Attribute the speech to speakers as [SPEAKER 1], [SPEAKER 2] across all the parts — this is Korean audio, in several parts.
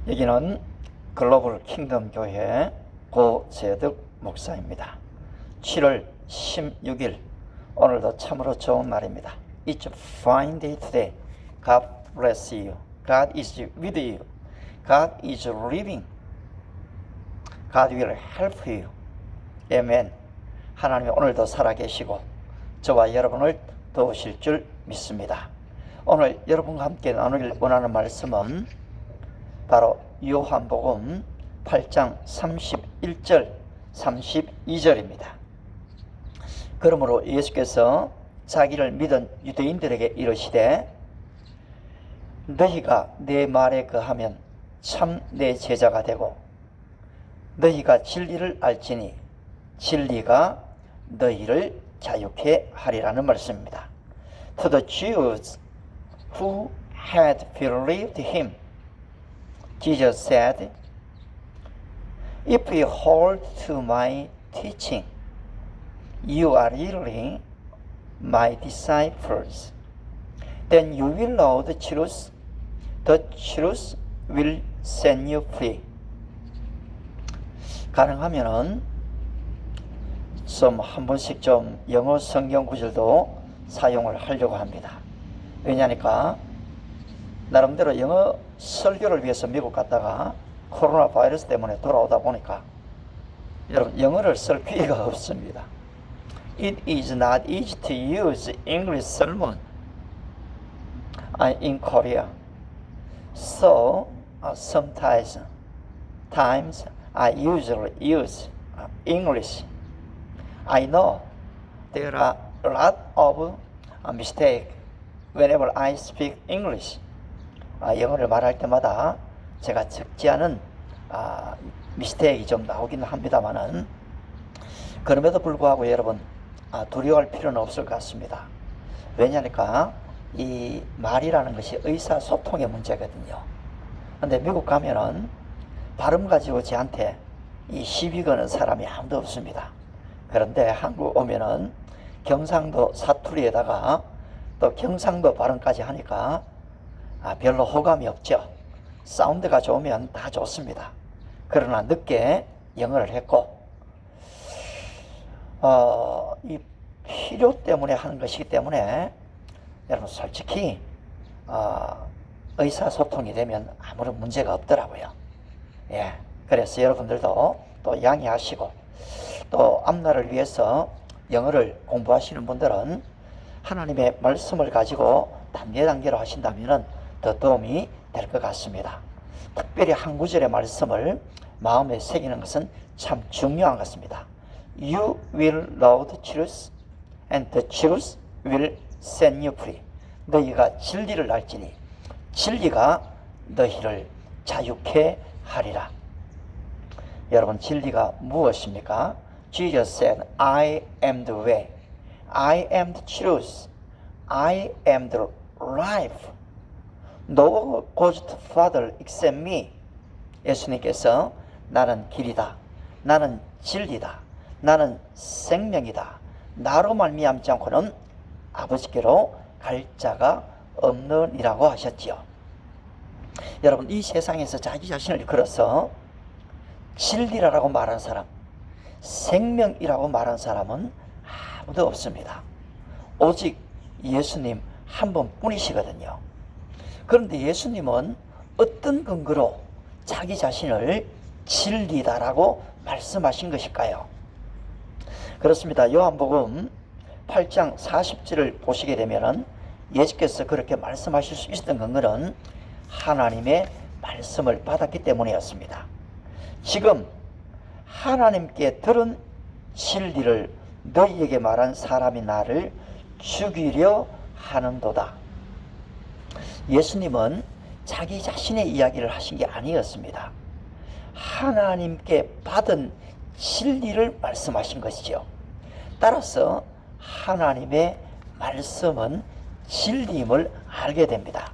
[SPEAKER 1] 여기는 글로벌 킹덤 교회 고재득 목사입니다. 7월 16일 오늘도 참으로 좋은 날입니다. It's a fine day today. God bless you. God is with you. God is living. God will help you. Amen. 하나님이 오늘도 살아계시고 저와 여러분을 도우실 줄 믿습니다. 오늘 여러분과 함께 나누길 원하는 말씀은 바로 요한복음 8장 31절 32절입니다. 그러므로 예수께서 자기를 믿은 유대인들에게 이르시되 너희가 내 말에 거하면 참 내 제자가 되고 너희가 진리를 알지니 진리가 너희를 자유케 하리라는 말씀입니다. To the Jews who had believed him, Jesus said, If you hold to my teaching, you are really my disciples. Then you will know the truth will set you free. 가능하면은 좀 한 번씩 좀 영어 성경 구절도 사용을 하려고 합니다. 왜냐니까 나름대로 영어 설교를 위해서 미국 갔다가 코로나 바이러스 때문에 돌아오다 보니까 여러분 영어를 쓸 기회가 없습니다. It is not easy to use English sermon in Korea. So sometimes I usually use English. I know there are a lot of mistakes whenever I speak English. 영어를 말할 때마다 제가 적지 않은 미스테이크가 좀 나오긴 합니다만은 그럼에도 불구하고 여러분 두려워할 필요는 없을 것 같습니다. 왜냐니까 이 말이라는 것이 의사소통의 문제거든요. 근데 미국 가면은 발음 가지고 저한테 이 시비 거는 사람이 아무도 없습니다. 그런데 한국 오면은 경상도 사투리에다가 또 경상도 발음까지 하니까 별로 호감이 없죠. 사운드가 좋으면 다 좋습니다. 그러나 늦게 영어를 했고 이 필요 때문에 하는 것이기 때문에 여러분 솔직히 의사소통이 되면 아무런 문제가 없더라고요. 예, 그래서 여러분들도 또 양해하시고 또 앞날을 위해서 영어를 공부하시는 분들은 하나님의 말씀을 가지고 단계단계로 하신다면 더 도움이 될 것 같습니다. 특별히 한 구절의 말씀을 마음에 새기는 것은 참 중요한 것 같습니다. You will know the truth and the truth will set you free. 너희가 진리를 알지니 진리가 너희를 자유케 하리라. 여러분 진리가 무엇입니까? Jesus said, I am the way, I am the truth, I am the life. No one goes to the Father except me. 예수님께서 나는 길이다, 나는 진리다, 나는 생명이다. 나로 말미암지 않고는 아버지께로 갈 자가 없느니라고 하셨지요. 여러분 이 세상에서 자기 자신을 걸어서 진리라고 말한 사람, 생명이라고 말한 사람은 아무도 없습니다. 오직 예수님 한 분뿐이시거든요. 그런데 예수님은 어떤 근거로 자기 자신을 진리다라고 말씀하신 것일까요? 그렇습니다. 요한복음 8장 40절을 보시게 되면 예수께서 그렇게 말씀하실 수 있었던 근거는 하나님의 말씀을 받았기 때문이었습니다. 지금 하나님께 들은 진리를 너희에게 말한 사람이 나를 죽이려 하는도다. 예수님은 자기 자신의 이야기를 하신 게 아니었습니다. 하나님께 받은 진리를 말씀하신 것이죠. 따라서 하나님의 말씀은 진리임을 알게 됩니다.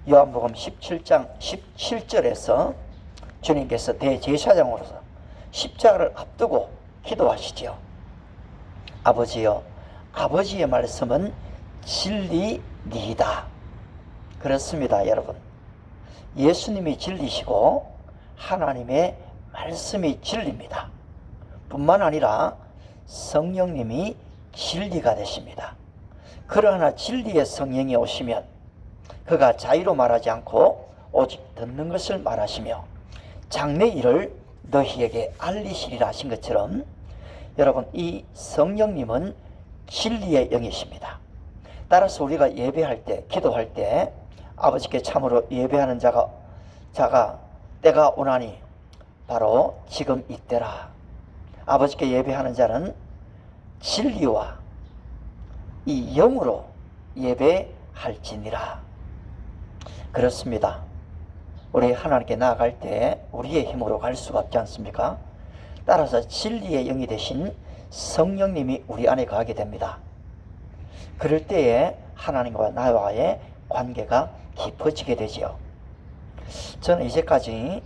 [SPEAKER 1] 요한복음 17장 17절에서 주님께서 대제사장으로서 십자가를 앞두고 기도하시지요. 아버지여, 아버지의 말씀은 진리니이다. 그렇습니다, 여러분. 예수님이 진리시고 하나님의 말씀이 진리입니다. 뿐만 아니라 성령님이 진리가 되십니다. 그러나 진리의 성령이 오시면 그가 자의로 말하지 않고 오직 듣는 것을 말하시며 장래 일을 너희에게 알리시리라 하신 것처럼 여러분, 이 성령님은 진리의 영이십니다. 따라서 우리가 예배할 때, 기도할 때 아버지께 참으로 예배하는 자가 때가 오나니 바로 지금 이때라. 아버지께 예배하는 자는 진리와 이 영으로 예배할지니라. 그렇습니다. 우리 하나님께 나아갈 때 우리의 힘으로 갈 수가 없지 않습니까? 따라서 진리의 영이 되신 성령님이 우리 안에 거하게 됩니다. 그럴 때에 하나님과 나와의 관계가 깊어지게 되지요. 저는 이제까지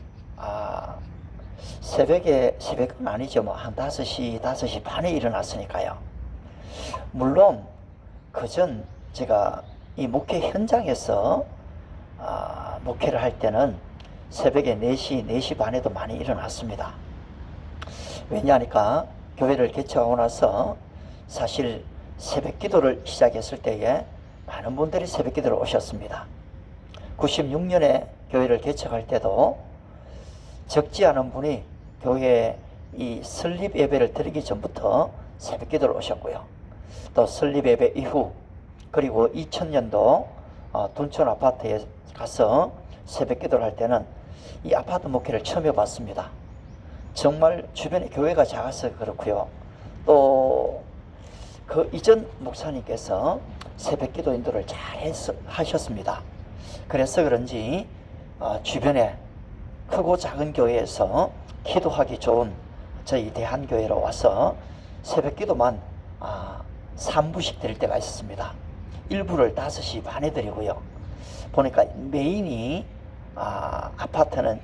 [SPEAKER 1] 새벽은 아니죠. 한 5시 반에 일어났으니까요. 물론 그전 제가 이 목회 현장에서 목회를 할 때는 새벽에 4시 반에도 많이 일어났습니다. 왜냐하니까 교회를 개척하고 나서 사실 새벽 기도를 시작했을 때에 많은 분들이 새벽 기도를 오셨습니다. 96년에 교회를 개척할 때도 적지 않은 분이 교회에 이 설립 예배를 드리기 전부터 새벽 기도를 오셨고요. 또 설립 예배 이후 그리고 2000년도 둔촌 아파트에 가서 새벽 기도를 할 때는 이 아파트 목회를 처음 해봤습니다. 정말 주변에 교회가 작아서 그렇고요. 또 그 이전 목사님께서 새벽 기도 인도를 잘 하셨습니다. 그래서 그런지 주변에 크고 작은 교회에서 기도하기 좋은 저희 대한교회로 와서 새벽 기도만 3부씩 드릴 때가 있었습니다. 1부를 5시 반에 드리고요. 보니까 메인이 아파트는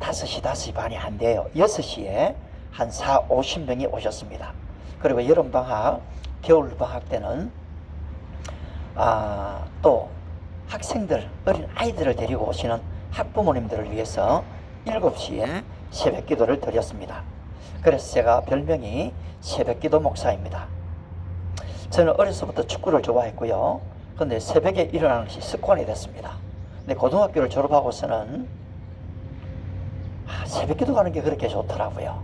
[SPEAKER 1] 5시 반이 안 돼요. 6시에 한 50명이 오셨습니다. 그리고 여름방학, 겨울방학 때는 또 학생들, 어린 아이들을 데리고 오시는 학부모님들을 위해서 7시에 새벽 기도를 드렸습니다. 그래서 제가 별명이 새벽 기도 목사입니다. 저는 어려서부터 축구를 좋아했고요. 근데 새벽에 일어나는 것이 습관이 됐습니다. 근데 고등학교를 졸업하고서는 새벽 기도 가는 게 그렇게 좋더라고요.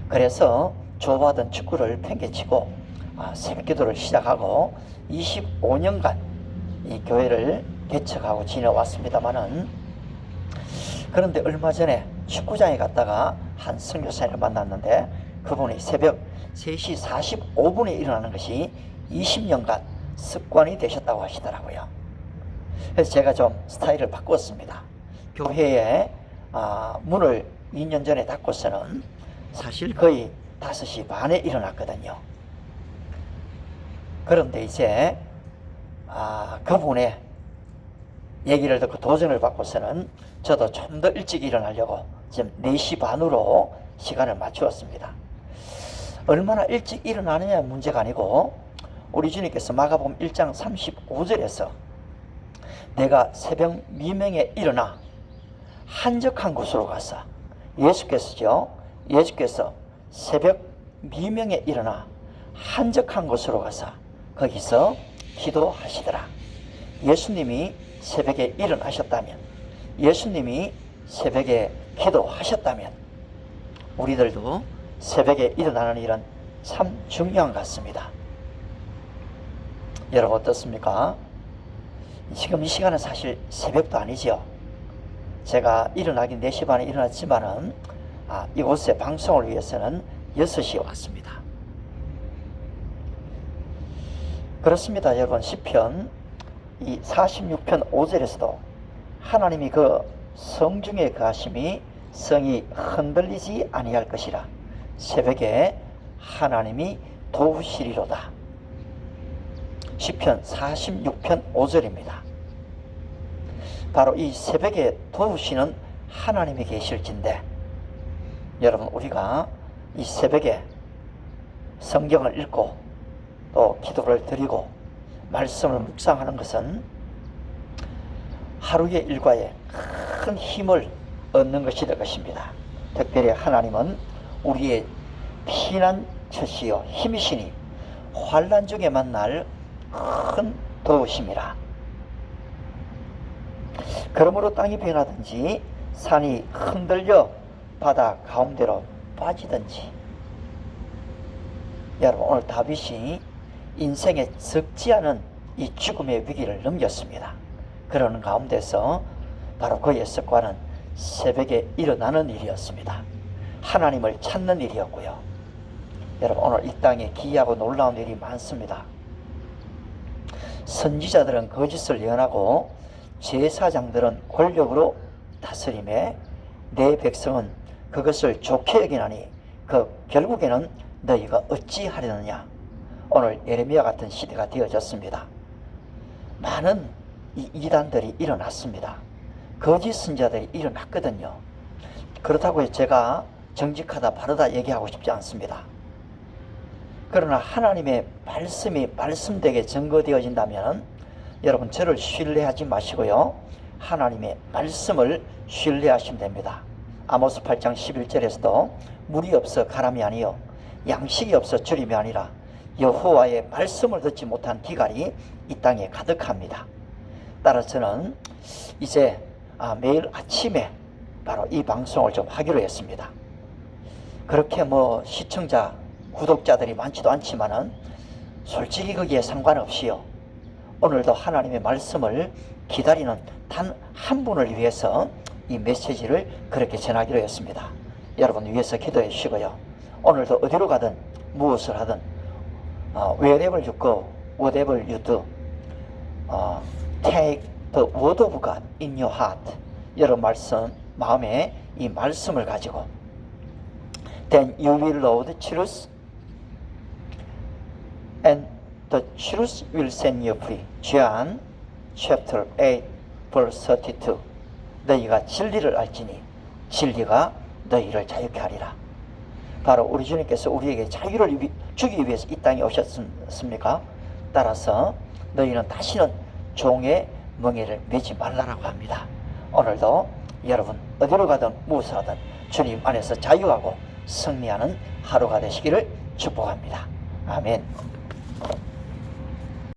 [SPEAKER 1] 그래서 좋아하던 축구를 팽개치고 새벽 기도를 시작하고 25년간 이 교회를 개척하고 지내왔습니다만은, 그런데 얼마 전에 축구장에 갔다가 한 선교사를 만났는데 그분이 새벽 3시 45분에 일어나는 것이 20년간 습관이 되셨다고 하시더라고요. 그래서 제가 좀 스타일을 바꿨습니다. 교회에 문을 2년 전에 닫고서는 사실 거의 5시 반에 일어났거든요. 그런데 이제 그분의 얘기를 듣고 도전을 받고서는 저도 좀 더 일찍 일어나려고 지금 4시 반으로 시간을 맞추었습니다. 얼마나 일찍 일어나느냐 문제가 아니고, 우리 주님께서 마가복음 1장 35절에서 내가 새벽 미명에 일어나 한적한 곳으로 가서, 예수께서 새벽 미명에 일어나 한적한 곳으로 가서 거기서 기도하시더라. 예수님이 새벽에 일어나셨다면, 예수님이 새벽에 기도하셨다면 우리들도 새벽에 일어나는 일은 참 중요한 것 같습니다. 여러분 어떻습니까? 지금 이 시간은 사실 새벽도 아니죠. 제가 일어나긴 4시 반에 일어났지만은 이곳에 방송을 위해서는 6시에 왔습니다. 그렇습니다. 여러분, 시편 이 46편 5절에서도 하나님이 그 성중에 거하심이 성이 흔들리지 아니할 것이라, 새벽에 하나님이 도우시리로다. 시편 46편 5절입니다. 바로 이 새벽에 도우시는 하나님이 계실진데, 여러분 우리가 이 새벽에 성경을 읽고 또 기도를 드리고 말씀을 묵상하는 것은 하루의 일과에 큰 힘을 얻는 것이 될 것입니다. 특별히 하나님은 우리의 피난처시요 힘이시니 환난 중에 만날 큰 도우심이라. 그러므로 땅이 변하든지 산이 흔들려 바다 가운데로 빠지든지. 여러분, 오늘 다윗이 인생에 적지 않은 이 죽음의 위기를 넘겼습니다. 그러는 가운데서 바로 그의 습관은 새벽에 일어나는 일이었습니다. 하나님을 찾는 일이었고요. 여러분, 오늘 이 땅에 기이하고 놀라운 일이 많습니다. 선지자들은 거짓을 예언하고 제사장들은 권력으로 다스림에 내 백성은 그것을 좋게 여기나니 결국에는 너희가 어찌하려느냐. 오늘 예레미야 같은 시대가 되어졌습니다. 많은 이단들이 일어났습니다. 거짓 선지자들이 일어났거든요. 그렇다고 제가 정직하다 바르다 얘기하고 싶지 않습니다. 그러나 하나님의 말씀이 말씀되게 증거되어진다면 여러분, 저를 신뢰하지 마시고요, 하나님의 말씀을 신뢰하시면 됩니다. 아모스 8장 11절에서도 물이 없어 가람이 아니요 양식이 없어 주림이 아니라 여호와의 말씀을 듣지 못한 기갈이 이 땅에 가득합니다. 따라서는 이제 매일 아침에 바로 이 방송을 좀 하기로 했습니다. 그렇게 시청자 구독자들이 많지도 않지만은 솔직히 거기에 상관없이요, 오늘도 하나님의 말씀을 기다리는 단 한 분을 위해서 이 메시지를 그렇게 전하기로 했습니다. 여러분 위해서 기도해 주시고요, 오늘도 어디로 가든 무엇을 하든 wherever you go, whatever you do, take the word of God in your heart. 여러분 마음에 이 말씀을 가지고 then you will know the truth and the truth will set you free. John chapter 8 verse 32. 너희가 진리를 알지니 진리가 너희를 자유케 하리라. 바로 우리 주님께서 우리에게 자유를 주기 위해서 이 땅에 오셨습니까? 따라서 너희는 다시는 종의 멍에를 매지 말라라고 합니다. 오늘도 여러분 어디로 가든 무엇을 하든 주님 안에서 자유하고 승리하는 하루가 되시기를 축복합니다. 아멘.